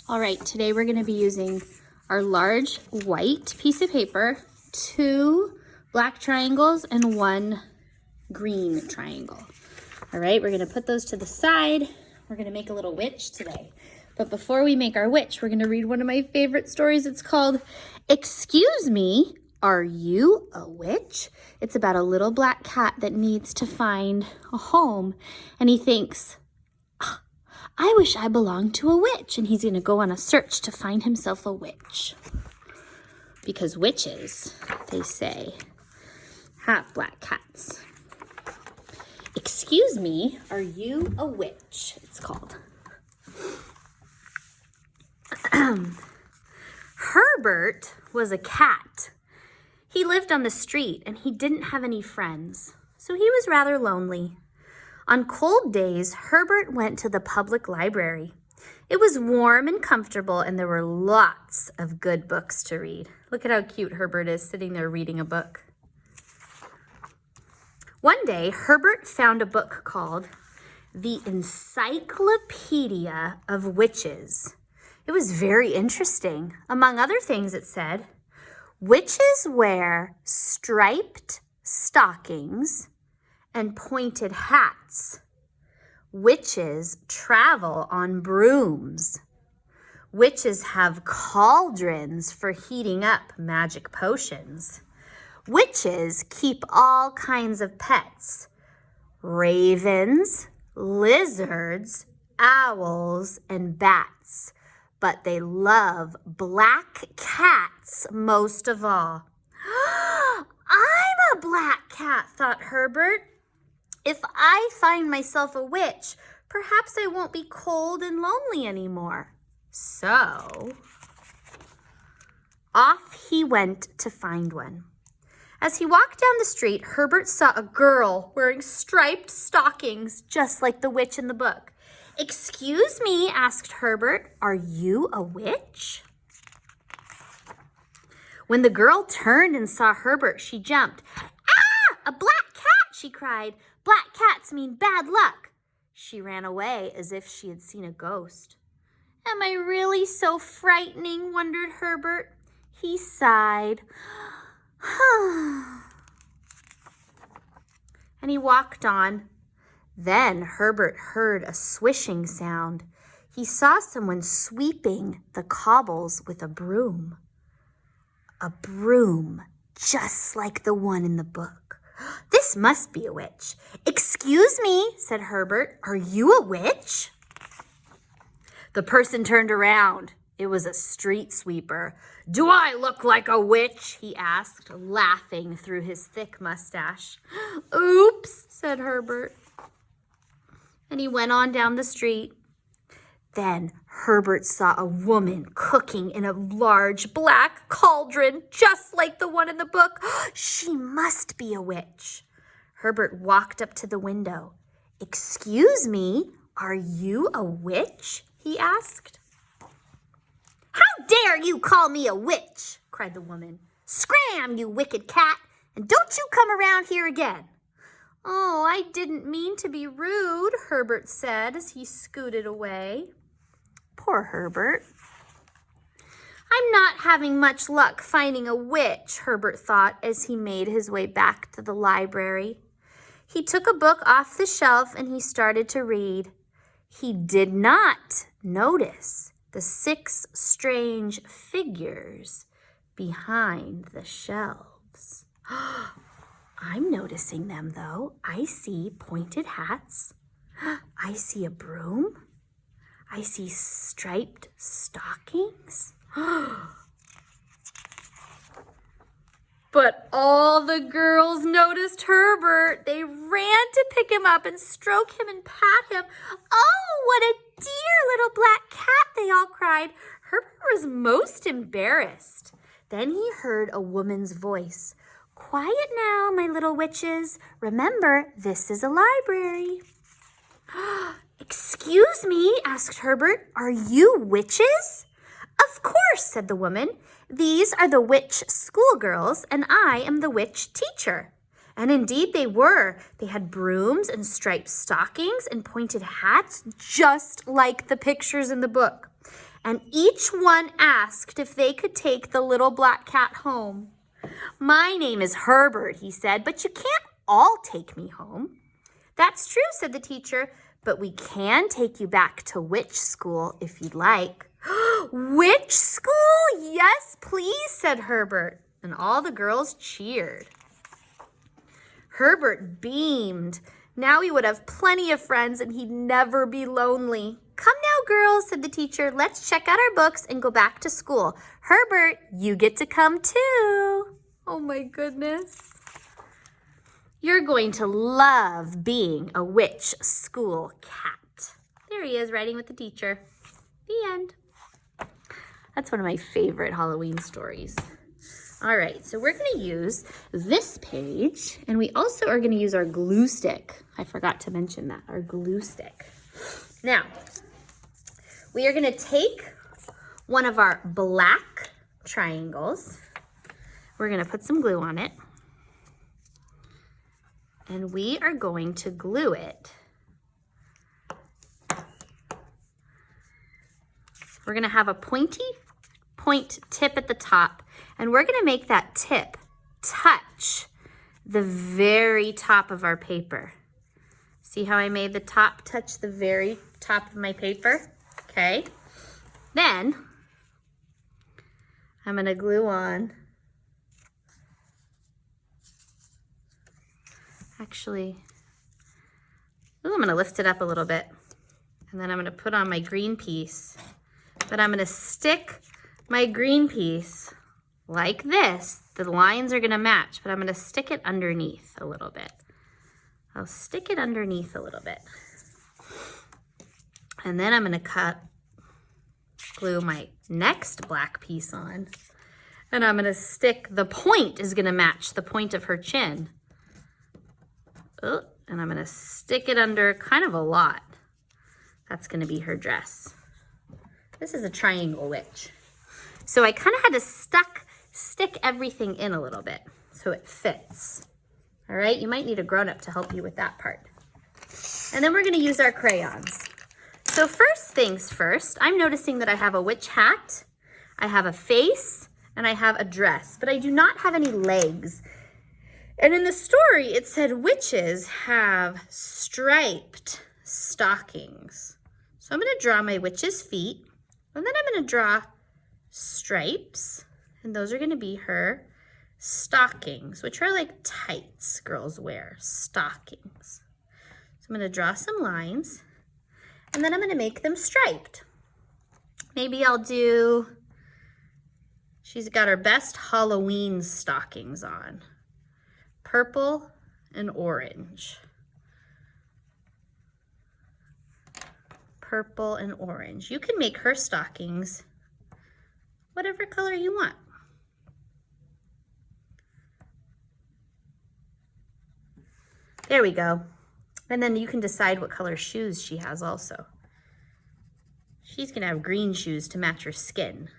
All right, today we're going to be using our large white piece of paper, 2 black triangles, and 1 green triangle. All right, we're going to put those to the side. We're going to make a little witch today. But before we make our witch, we're going to read one of my favorite stories. It's called Excuse Me, Are You a Witch? It's about a little black cat that needs to find a home, and he thinks, I wish I belonged to a witch, and he's going to go on a search to find himself a witch. Because witches, they say, have black cats. Excuse me, are you a witch? It's called. Herbert was a cat. He lived on the street and he didn't have any friends, so he was rather lonely. On cold days, Herbert went to the public library. It was warm and comfortable, and there were lots of good books to read. Look at how cute Herbert is sitting there reading a book. One day, Herbert found a book called The Encyclopedia of Witches. It was very interesting. Among other things, it said, witches wear striped stockings and pointed hats. Witches travel on brooms. Witches have cauldrons for heating up magic potions. Witches keep all kinds of pets: ravens, lizards, owls, and bats. But they love black cats most of all. I'm a black cat, thought Herbert. If I find myself a witch, perhaps I won't be cold and lonely anymore. So, off he went to find one. As he walked down the street, Herbert saw a girl wearing striped stockings, just like the witch in the book. Excuse me, asked Herbert, are you a witch? When the girl turned and saw Herbert, she jumped. Ah, a black cat, she cried. Black cats mean bad luck. She ran away as if she had seen a ghost. Am I really so frightening? Wondered Herbert. He sighed. And he walked on. Then Herbert heard a swishing sound. He saw someone sweeping the cobbles with a broom. A broom, just like the one in the book. This must be a witch. Excuse me, said Herbert, are you a witch? The person turned around. It was a street sweeper. Do I look like a witch? He asked, laughing through his thick mustache. Oops, said Herbert. And he went on down the street. Then Herbert saw a woman cooking in a large black cauldron, just like the one in the book. She must be a witch. Herbert walked up to the window. Excuse me, are you a witch? He asked. How dare you call me a witch? Cried the woman. Scram, you wicked cat, and don't you come around here again. Oh, I didn't mean to be rude, Herbert said as he scooted away. Poor Herbert. I'm not having much luck finding a witch, Herbert thought as he made his way back to the library. He took a book off the shelf and he started to read. He did not notice the 6 strange figures behind the shelves. I'm noticing them, though. I see pointed hats. I see a broom. I see striped stockings. But all the girls noticed Herbert. They ran to pick him up and stroke him and pat him. Oh, what a dear little black cat, they all cried. Herbert was most embarrassed. Then he heard a woman's voice. Quiet now, my little witches. Remember, this is a library. Excuse me, asked Herbert. Are you witches? Of course, said the woman. These are the witch schoolgirls, and I am the witch teacher. And indeed they were. They had brooms and striped stockings and pointed hats, just like the pictures in the book. and each one asked if they could take the little black cat home. "My name is Herbert," he said, "but you can't all take me home." "That's true," said the teacher, "but we can take you back to witch school if you'd like." "Witch school? Yes, please," said Herbert, and all the girls cheered. Herbert beamed. Now he would have plenty of friends and he'd never be lonely. "Come now, girls," said the teacher. "Let's check out our books and go back to school. Herbert, you get to come too." Oh my goodness. You're going to love being a witch school cat. There he is, writing with the teacher. The end. That's one of my favorite Halloween stories. All right, so we're going to use this page, and we also are going to use our glue stick. I forgot to mention that, our glue stick. Now, we are going to take one of our black triangles. We're going to put some glue on it, and we are going to glue it. We're going to have a point tip at the top, and we're going to make that tip touch the very top of our paper. See how I made the top touch the very top of my paper? Okay. Then I'm going to glue on. Actually, I'm going to lift it up a little bit, and then I'm going to put on my green piece. But I'm going to stick my green piece like this. The lines are going to match, but I'm going to stick it underneath a little bit. I'll stick it underneath a little bit. And then I'm going to glue my next black piece on. And I'm going to stick, the point is going to match the point of her chin. Oh, and I'm going to stick it under kind of a lot. That's going to be her dress. This is a triangle witch. So I kind of had to stick everything in a little bit so it fits. All right, you might need a grown-up to help you with that part. And then we're going to use our crayons. So first things first, I'm noticing that I have a witch hat, I have a face, and I have a dress, but I do not have any legs. And in the story, it said witches have striped stockings. So I'm going to draw my witch's feet. And then I'm going to draw stripes, and those are going to be her stockings, which are like tights girls wear, stockings. So I'm going to draw some lines, and then I'm going to make them striped. Maybe I'll do, she's got her best Halloween stockings on, purple and orange. Purple and orange. You can make her stockings whatever color you want. There we go. And then you can decide what color shoes she has also. She's going to have green shoes to match her skin.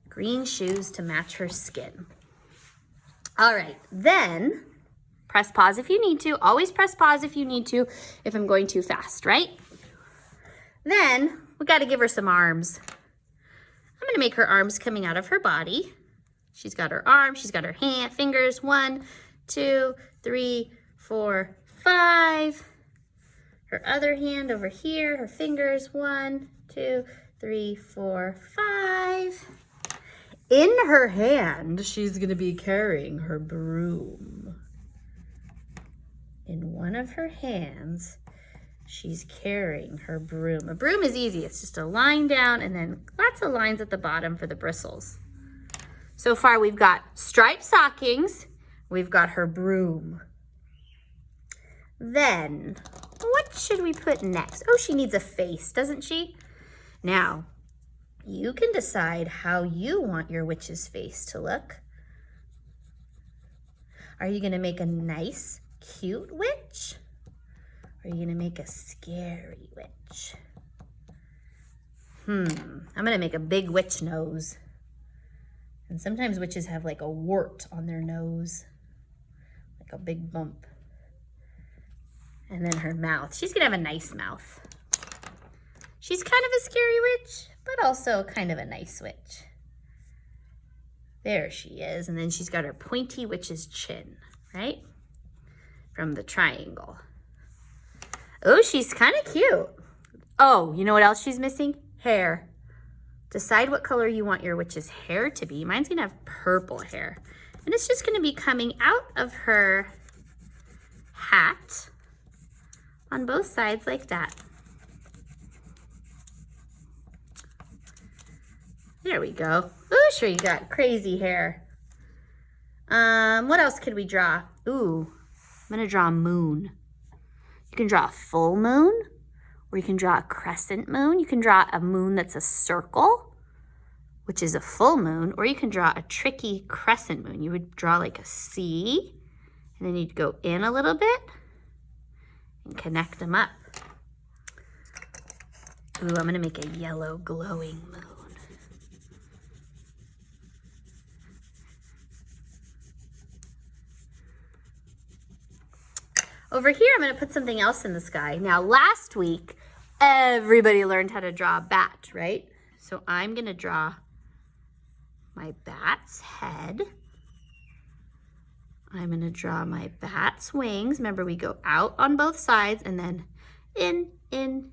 Green shoes to match her skin. All right, then press pause if you need to. Always press pause if you need to, if I'm going too fast, right? Then we got to give her some arms. I'm going to make her arms coming out of her body. She's got her arms, she's got her fingers. 1, 2, 3, 4, 5. Her other hand over here, her fingers. 1, 2, 3, 4, 5. In her hand, she's going to be carrying her broom. In one of her hands, she's carrying her broom. A broom is easy. It's just a line down and then lots of lines at the bottom for the bristles. So far, we've got striped stockings. We've got her broom. Then, what should we put next? Oh, she needs a face, doesn't she? Now, you can decide how you want your witch's face to look. Are you going to make a nice, cute witch? Or are you going to make a scary witch? I'm going to make a big witch nose. And sometimes witches have like a wart on their nose, like a big bump. And then her mouth. She's gonna have a nice mouth. She's kind of a scary witch, but also kind of a nice witch. There she is. And then she's got her pointy witch's chin, right? From the triangle. Oh, she's kind of cute. Oh, you know what else she's missing? Hair. Decide what color you want your witch's hair to be. Mine's gonna have purple hair. And it's just gonna be coming out of her hat on both sides like that. There we go. Ooh, sure, you got crazy hair. What else could we draw? Ooh, I'm gonna draw a moon. You can draw a full moon, or you can draw a crescent moon. You can draw a moon that's a circle, which is a full moon, or you can draw a tricky crescent moon. You would draw like a C, and then you'd go in a little bit and connect them up. Ooh, I'm gonna make a yellow glowing moon. Over here, I'm gonna put something else in the sky. Now, last week, everybody learned how to draw a bat, right? So I'm gonna draw my bat's head. I'm gonna draw my bat's wings. Remember, we go out on both sides and then in. In.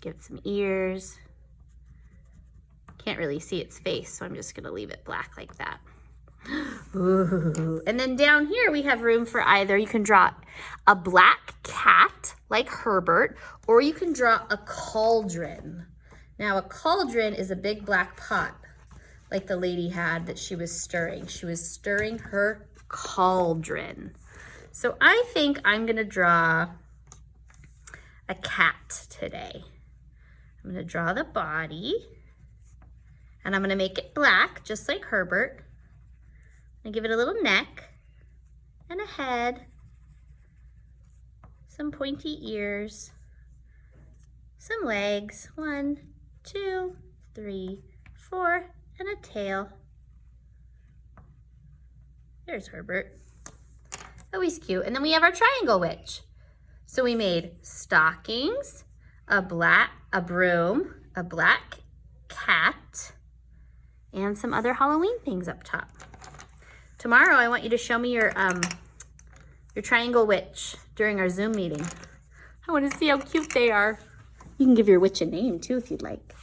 Give it some ears. Can't really see its face, so I'm just gonna leave it black like that. Ooh. And then down here we have room for either, you can draw a black cat like Herbert, or you can draw a cauldron. Now a cauldron is a big black pot like the lady had that she was stirring. She was stirring her cauldron. So I think I'm gonna draw a cat today. I'm gonna draw the body. And I'm gonna make it black, just like Herbert. I'm gonna give it a little neck and a head, some pointy ears, some legs, 1, 2, 3, 4, and a tail. There's Herbert. Oh, he's cute. And then we have our triangle witch. So we made stockings, a broom, a black cat, and some other Halloween things up top. Tomorrow, I want you to show me your triangle witch during our Zoom meeting. I want to see how cute they are. You can give your witch a name too if you'd like.